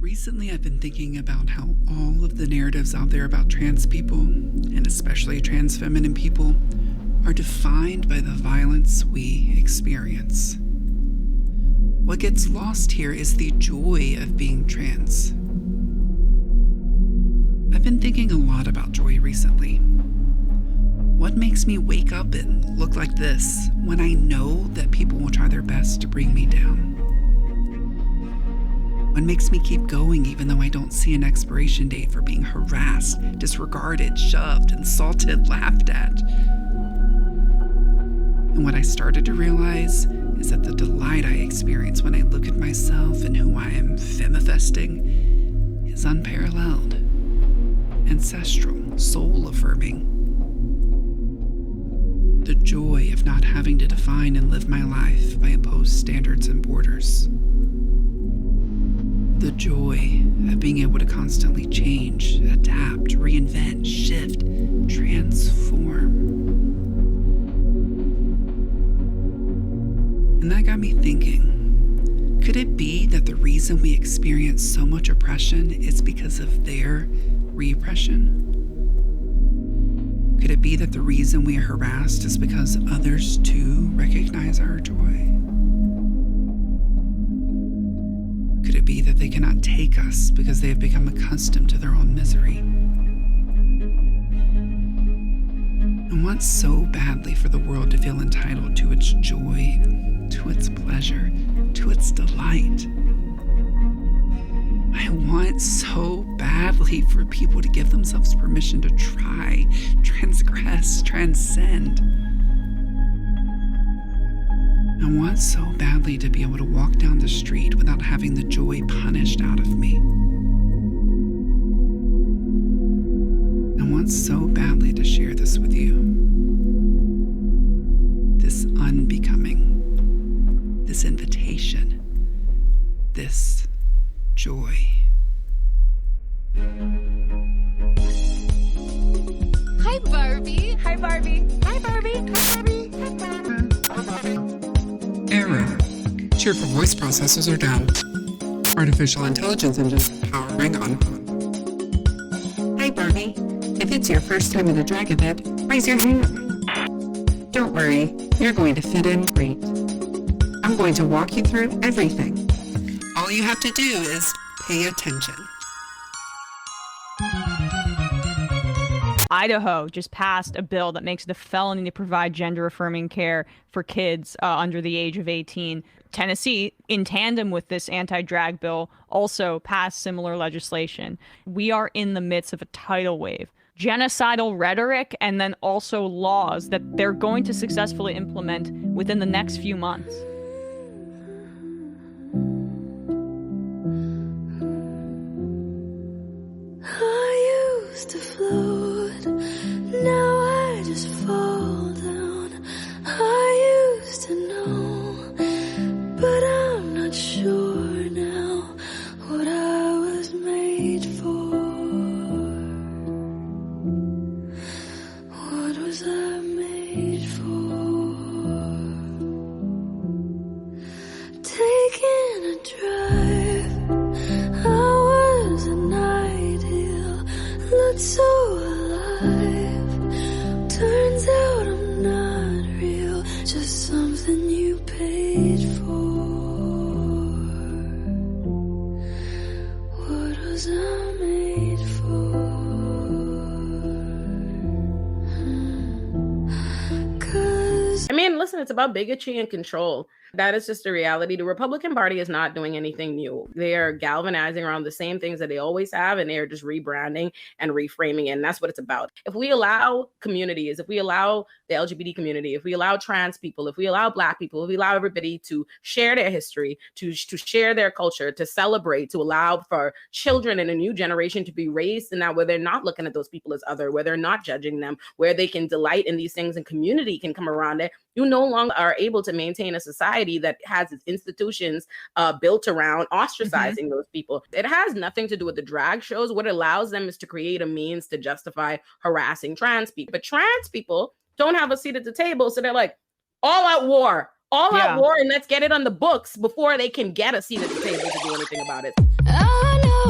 Recently, I've been thinking about how all of the narratives out there about trans people, and especially trans feminine people, are defined by the violence we experience. What gets lost here is the joy of being trans. I've been thinking a lot about joy recently. What makes me wake up and look like this when I know that people will try their best to bring me down? What makes me keep going even though I don't see an expiration date for being harassed, disregarded, shoved, insulted, laughed at? And what I started to realize is that the delight I experience when I look at myself and who I am femifesting is unparalleled, ancestral, soul-affirming. The joy of not having to define and live my life by imposed standards and borders. The joy of being able to constantly change, adapt, reinvent, shift, transform. And that got me thinking, could it be that the reason we experience so much oppression is because of their repression? Could it be that the reason we are harassed is because others too recognize our joy? Could it be that they cannot take us because they have become accustomed to their own misery? I want so badly for the world to feel entitled to its joy, to its pleasure, to its delight. I want so badly for people to give themselves permission to try, transgress, transcend. I want so badly to be able to walk down the street without having the joy punished out of me. I want so badly to share this with you. This unbecoming, this invitation, this joy. Hi, Barbie. Hi, Barbie. Hi, Barbie. Hi, Barbie. Hi, Barbie. Error. Cheerful voice processors are down. Artificial intelligence engines powering on. Hi, Barbie. If it's your first time in a drag event, raise your hand. Don't worry, you're going to fit in great. I'm going to walk you through everything. All you have to do is pay attention. Idaho just passed a bill that makes it a felony to provide gender-affirming care for kids under the age of 18. Tennessee, in tandem with this anti-drag bill, also passed similar legislation. We are in the midst of a tidal wave. Genocidal rhetoric and then also laws that they're going to successfully implement within the next few months. I used to float, now I just fall down. I used to know, but I'm not sure now what I was made for. What was I made for? Taking a drive, I was an ideal, looked so alive. Turns out I'm not real, just something you paid for. What was I made for? 'Cause I mean, listen, it's about bigotry and control. That is just a reality. The Republican Party is not doing anything new. They are galvanizing around the same things that they always have, and they are just rebranding and reframing it. And that's what it's about. If we allow communities, if we allow the LGBT community, if we allow trans people, if we allow Black people, if we allow everybody to share their history, to share their culture, to celebrate, to allow for children in a new generation to be raised in that where they're not looking at those people as other, where they're not judging them, where they can delight in these things and community can come around it, you no longer are able to maintain a society that has its institutions built around ostracizing those people. It has nothing to do with the drag shows. What it allows them is to create a means to justify harassing trans people. But trans people don't have a seat at the table. So they're like, all out war, and let's get it on the books before they can get a seat at the table to do anything about it. I know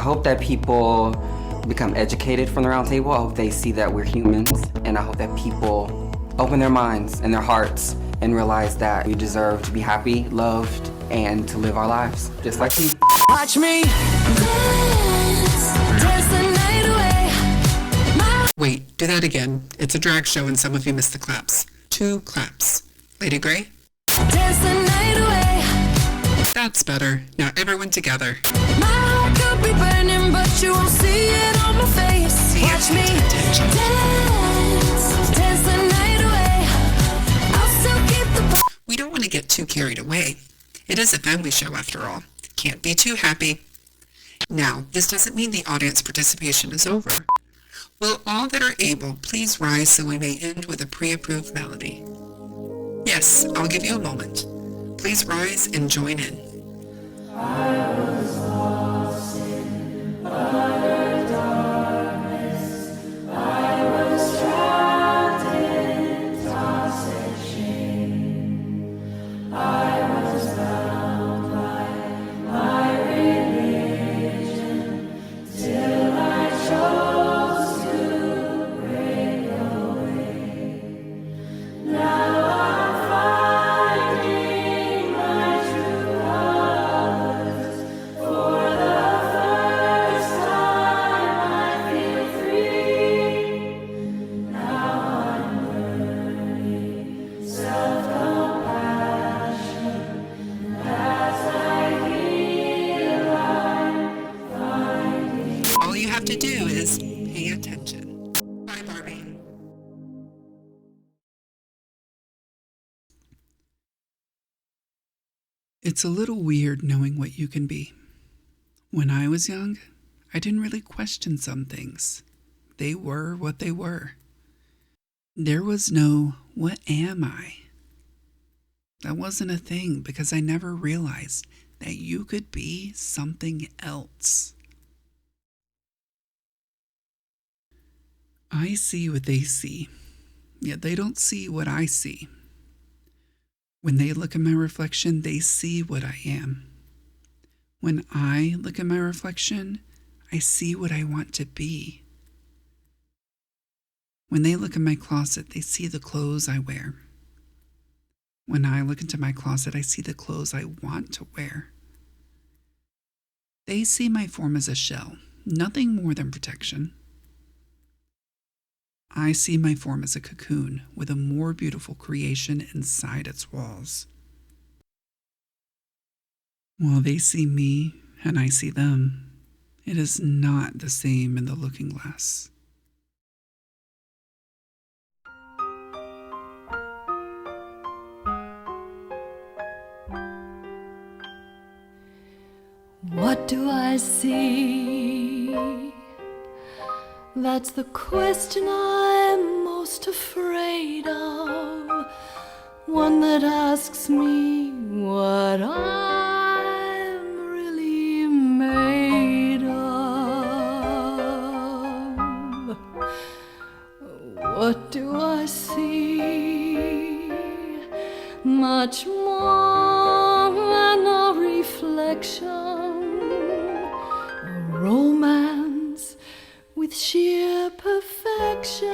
hope that people become educated from the round table. I hope they see that we're humans, and I hope that people open their minds and their hearts and realize that we deserve to be happy, loved, and to live our lives just like you. Watch me dance the night away. Wait, do that again. It's a drag show and some of you missed the claps. 2 claps. Lady Grey? Dance the night away. That's better. Now everyone together. My heart could be burning, but you won't see it on my face. Watch me dance the night away. I'll still keep the. We don't want to get too carried away. It is a family show after all. Can't be too happy. Now, this doesn't mean the audience participation is over. Will all that are able please rise so we may end with a pre-approved melody? Yes, I'll give you a moment. Please rise and join in. To do is pay attention. Bye, Barbie. It's a little weird knowing what you can be. When I was young, I didn't really question some things. They were what they were. There was no, what am I? That wasn't a thing because I never realized that you could be something else. I see what they see, yet they don't see what I see. When they look at my reflection, they see what I am. When I look at my reflection, I see what I want to be. When they look at my closet, they see the clothes I wear. When I look into my closet, I see the clothes I want to wear. They see my form as a shell, nothing more than protection. I see my form as a cocoon with a more beautiful creation inside its walls. While they see me and I see them, it is not the same in the looking glass. What do I see? That's the question I'm most afraid of. One that asks me what I'm really made of. What do I see? Much more than a reflection, a romance with sheer perfection.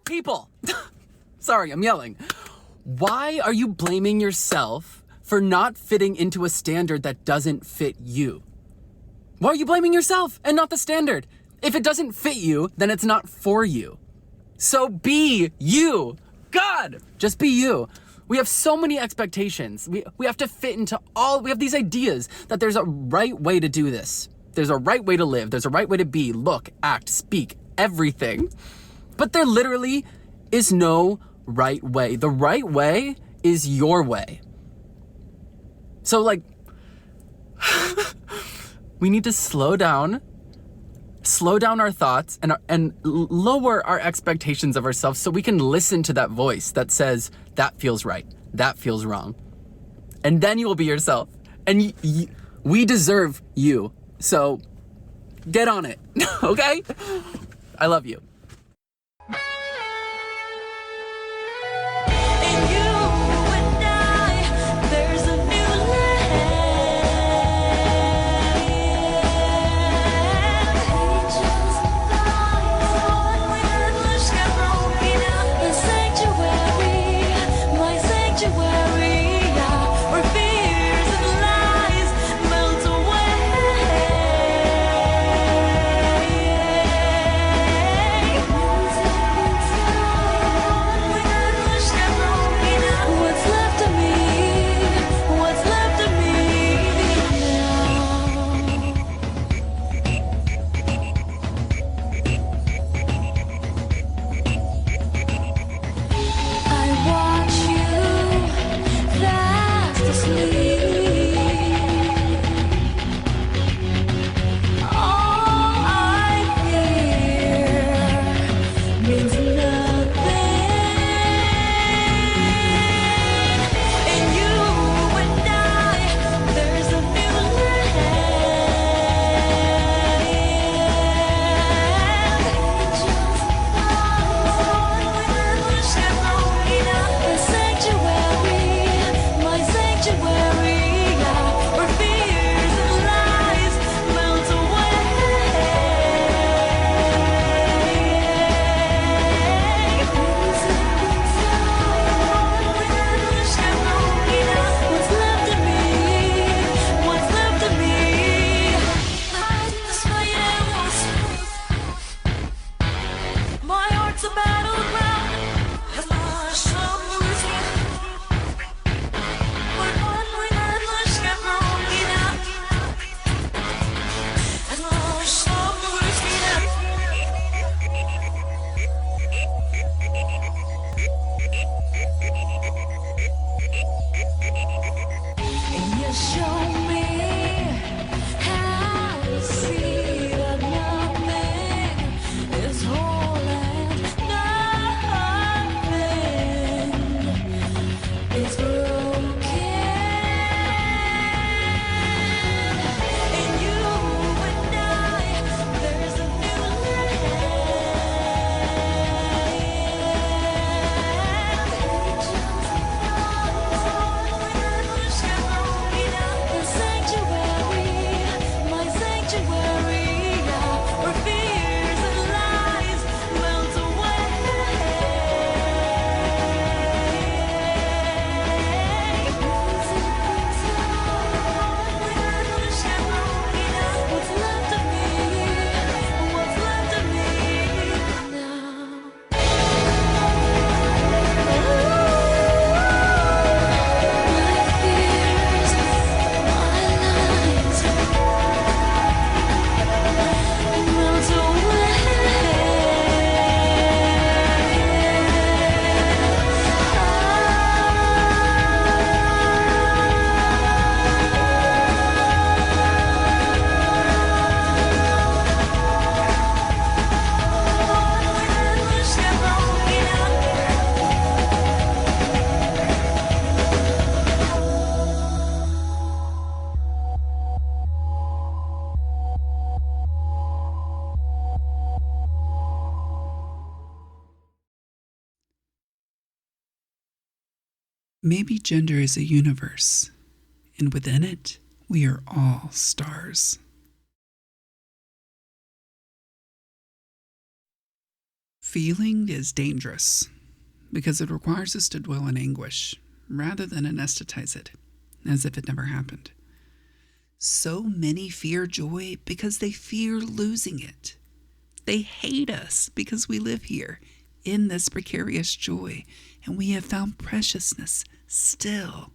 People! Sorry, I'm yelling. Why are you blaming yourself for not fitting into a standard that doesn't fit you? Why are you blaming yourself and not the standard? If it doesn't fit you, then it's not for you. So be you. God, just be you. We have so many expectations. We have to fit into all, we have these ideas that there's a right way to do this. There's a right way to live. There's a right way to be, look, act, speak, everything. But there literally is no right way. The right way is your way. So like, we need to slow down our thoughts and lower our expectations of ourselves so we can listen to that voice that says, that feels right, that feels wrong. And then you will be yourself. And we deserve you. So get on it, okay? I love you. In you and I, there's a new Maybe gender is a universe, and within it, we are all stars. Feeling is dangerous because it requires us to dwell in anguish rather than anesthetize it, as if it never happened. So many fear joy because they fear losing it. They hate us because we live here in this precarious joy, and we have found preciousness still.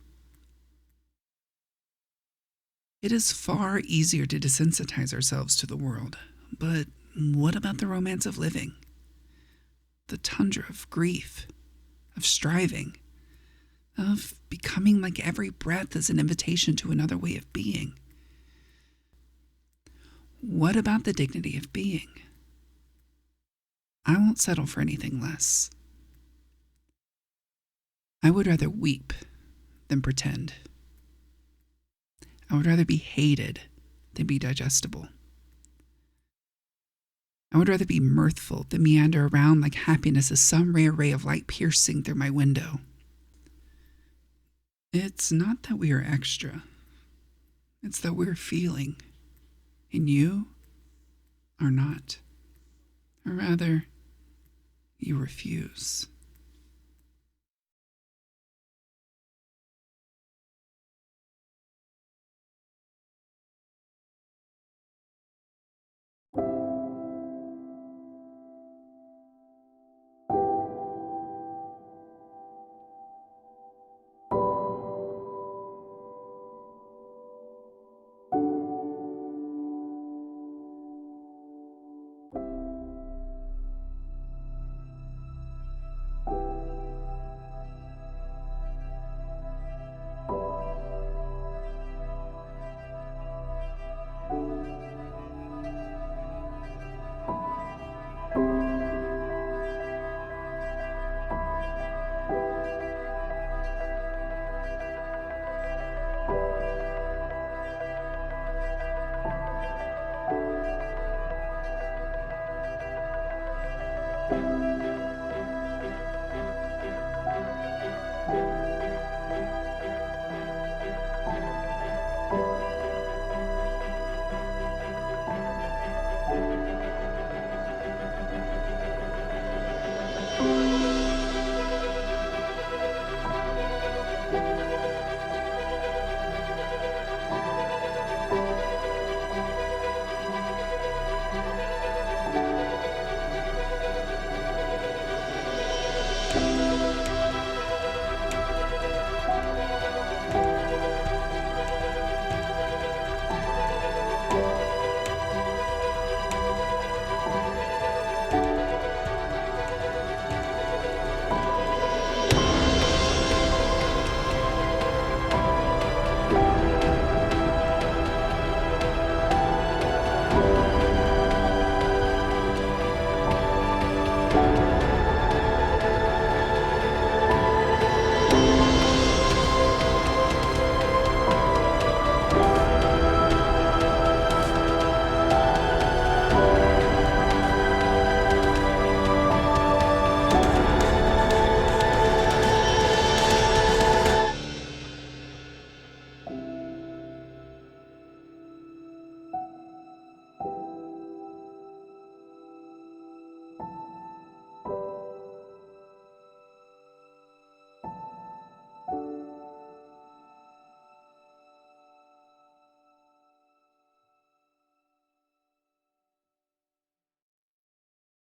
It is far easier to desensitize ourselves to the world, but what about the romance of living? The tundra of grief, of striving, of becoming like every breath is an invitation to another way of being. What about the dignity of being? I won't settle for anything less. I would rather weep than pretend. I would rather be hated than be digestible. I would rather be mirthful than meander around like happiness is some rare ray of light piercing through my window. It's not that we are extra. It's that we're feeling, and you are not. Or rather, you refuse.